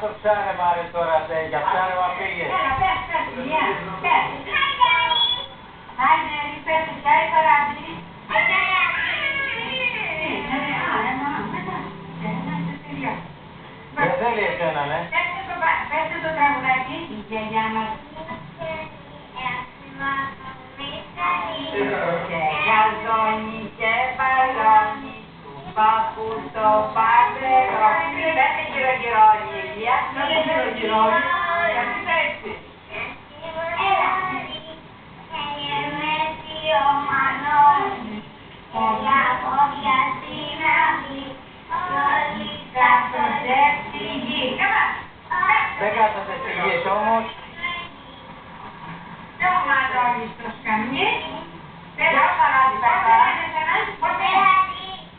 το ψάρεμα ρε τώρα, για ψάρεμα πήγε. Έλα, πες, Ηλία, πες. Άιντε, πες, ποια η παράδειγη. Δεν θέλει εσένα, ναι. Πέστε το τραγουδάκι, η γιαγιά μας. Και γαζώνει και μπαλώνει του παππού το παντελόνι. Πέστε γυρω-γυρώνει, Ηλία. Πέστε γυρω-γυρώνει. Γιατί θα έτσι. Δεν κάθεται στη γη όμως. Το μαντώνει στο σκαμνί. Δεν θα παράδει παράδει.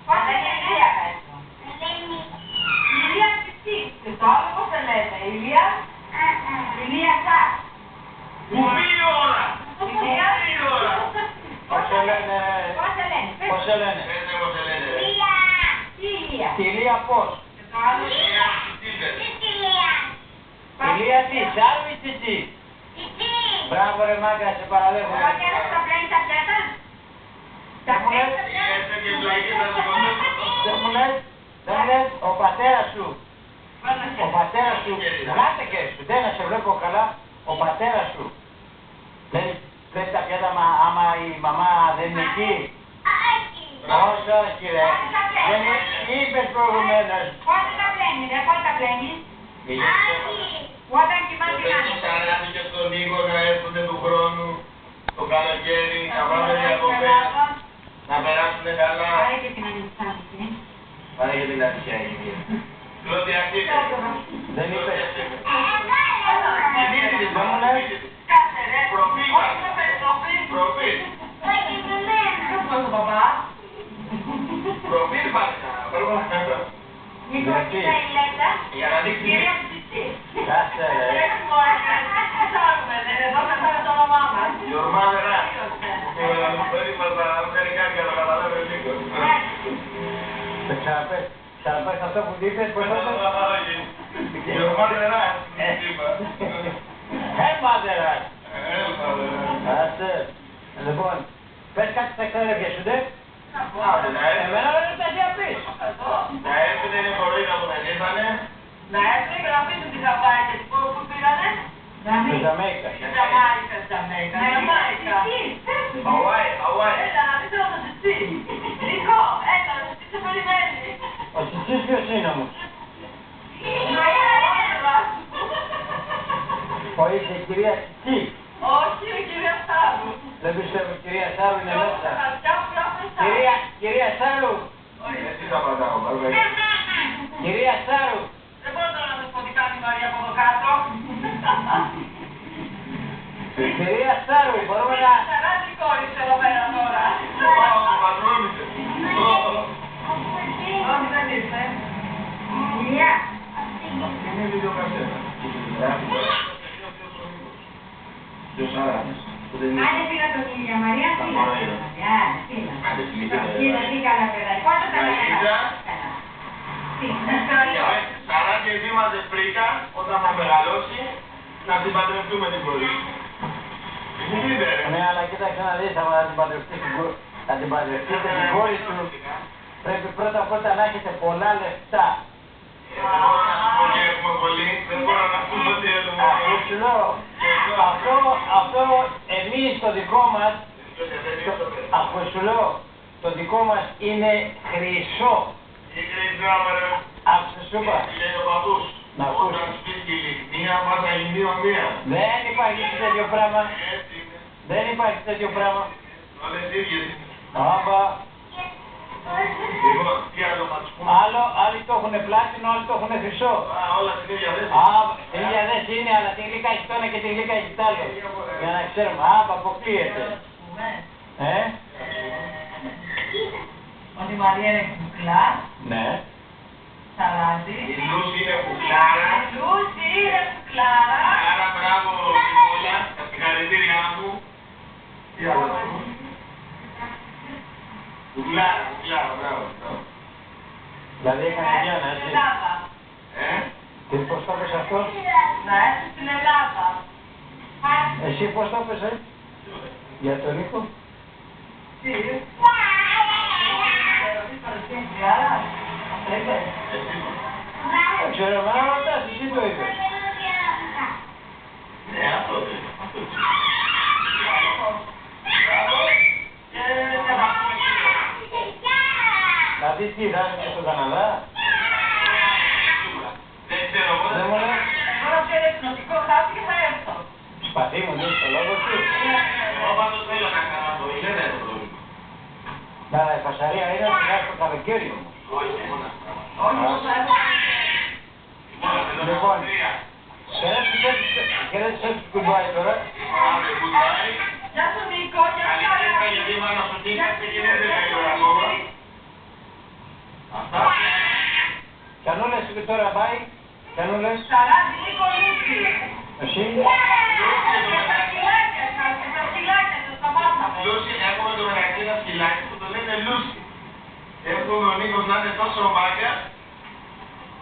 Πότε είναι η Ηλία πέσω. Η Ηλία τι. Το άλλο πώς το λέτε. Η Ηλία. Ηλία σας. Κουμπί ώρα. Ηλία. Πώς σε λένε. Πώς σε λένε. Πώς σε λένε. Πέστε πώς σε λένε. Τι Ηλία. Τη Ηλία πώς. Το άλλο Ηλία τι, Σάρου ή Τσιτσί. Μπράβο ρε μάγκα, σε παραδέχομαι. εγώ και θα πλένει τα πιάτα. Τα πλένει τα πιάτα. Έρθε και πλαγεί θα σε κοντώσω. Δεν μου λες, ο πατέρας σου. Ο πατέρας σου, γράτε και σου, δεν να σε βλέπω καλά, ο πατέρας σου. Δεν πλένει τα πιάτα άμα η μαμά δεν είναι εκεί. Όχι, όχι ρε. Δεν είπες προηγουμένως. Πότε τα πλένει, ρε, πότε τα πλένει. Όταν κοιμάται η Το μάνα. πέτει σαράνι και στον Νίκο να έρθουνε του χρόνου, το καλοκαίρι, να πάμε διακοπές, να περάσουνε καλά. Πάρε και την ανεξάρτητη. Πάρε και την ατυχία εκεί. Πρώτη αρτήκα. Δεν είπες. Δεν μου λες. Κάτσε ρε. Προφίλ. Προφίλ. Πώς το παπά. Προφίλ πάντα. Λοιπόν, κοίτα η Λέτα. Για να δείξει. Κυρία Τσιτσί. Κάτσε ρε. Εδώ θα φέρω το όνομά μας. Your mother asked. Δεν είμαστε Αμερικάνικα, το καταλάβει λίγο. Το ξαναπες αυτό που είπες, πώς θα το... Your mother asked. Μάδερας. Κάτσε. Λοιπόν, πες κάτι στα ξαδέρφια σου, δε. Εμένα δεν είναι τα διαπείς. Να έρθετε είναι κοροϊδά που δεν ήρθανε. Να έρθει και να πείσουν τη Ζαμάικα. Πού πήγανε? Στη Ζαμέικα. Στη Ζαμάικα, Ζαμάικα. Ζαμάικα. Χαουάι, Χαουάι. Έλα, να δεις το Τσιτσί. Νίκο, έλα, ο Τσιτσί σε περιμένει. Ο Τσιτσίς ποιος είναι όμως. Όχι, η κυρία Τσιτσί. Όχι, η κυρία Σάρου. Δεν πιστεύω, η κυρία Σάρου είναι μέσα. Κυρία. Κυρία Σάρου. Εσύ θα πατάω, παρακαλώ. Κυρία Σάρου. Δεν μπορώ τώρα να σας πω τι κάνει η Μαρία από εδώ κάτω. Κυρία Σάρου, μπορούμε να... Σαράντη κόρης εδώ πέρα τώρα. Πάω, το πατρώνησε. Όχι, δεν ήρθε. Ηλία. Είναι βιντεοκασέτα. Ποιος άραγες. Άντε φύγα τον Ηλία Μαρία, φύγα. Άντε φιλικά. Κοίτα τι καλά παιδάκι. Πόσο τα Μαρίτσα. Σαράντι εσύ είμαστε φρίκα όταν θα μεγαλώσει να την παντρευτούμε την κόρη. Εσύ τι είπε ρε. Ναι, αλλά κοίταξε να δεις, άμα θα την παντρευτείτε την κόρη του, πρέπει πρώτα απ' όλα να έχετε πολλά λεφτά. Δεν μπορώ να σου πω ότι έχουμε πολύ, δεν μπορώ να σου πω ότι έχουμε Αυτό σου λέω, αυτό εμείς το δικό μας, αυτό σου λέω, το δικό μας είναι χρυσό. Τι χρυσάμε ρε. Αυτό σου είπα. Λέει ο παππούς. Να ακούς. Όταν σπίτι η λιχνία μας θα γίνει μία. Δεν υπάρχει τέτοιο πράγμα. Έτσι είναι. Δεν υπάρχει τέτοιο πράγμα. Όλες ίδιες. Άμπα. Λοιπόν, τι άλλο θα τους πούμε. Άλλοι το έχουν πλάτινο, άλλοι το έχουν χρυσό. Α, όλα στην ίδια θέση. Την ίδια δέση είναι, αλλά τη γλύκα έχει το ένα και τη γλύκα έχει το άλλο. Για να ξέρουμε. Άμπα, αποκλείεται. Ότι η Μαρία είναι κουκλά, Ναι. σαράντι. Η Λούση είναι κουκλάρα. Η Λούση είναι κουκλάρα. Άρα μπράβο Νικόλα, τα συγχαρητήριά μου. Τι άλλο θα πούμε. Κουκλάρα, μπράβο. Δηλαδή έκανε Γιάννα, έτσι. Ε? Και πώς το έπαιζε αυτό? Να έρθει στην Ελλάδα. Εσύ πώς το έπαιζε? Για τον Νίκο? Τι? Άρα, αυτό είπε. Δεν ξέρω, μα να ρωτάς, εσύ το είπες. Ναι, αυτό το είπε. Δηλαδή τι, δάσκει και στον Καναδά? Δεν ξέρω, εγώ Δεν μου λες. Τώρα πιο εθνοτικό χάρτη και θα έρθω. Σπαθί μου, δεις το λόγο σου. Εγώ πάντως θέλω να κάνω το είναι, δεν το πρόβλημα. Να, η φασαρία είναι ότι θα έρθει το καλοκαίρι όμως. Όχι, μόνο αυτά. Όχι, εγώ θα έρθω. Λοιπόν, χαίρεσαι έτσι κουμπάει τώρα. Άντε, κουτάει. Γεια σου Νίκο, γεια σου Καλησπέρα, γιατί η μάνα σου τύχα και γίνεται λίγο ακόμα. Αυτά. Κι αν όλες και τώρα πάει, κι αν όλες, Σαράντι, Νίκο, Λούτσι. εσύ. Τα σκυλάκια σας, τα μάθαμε. Λούση, έχουμε το μεταξύ ένα σκυλάκι που το λένε Λούση. Έχουμε ο Νίκος να είναι τόσο μάγκα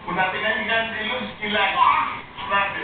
που να την έχει κάνει τη Λούση σκυλάκι. Знаτε.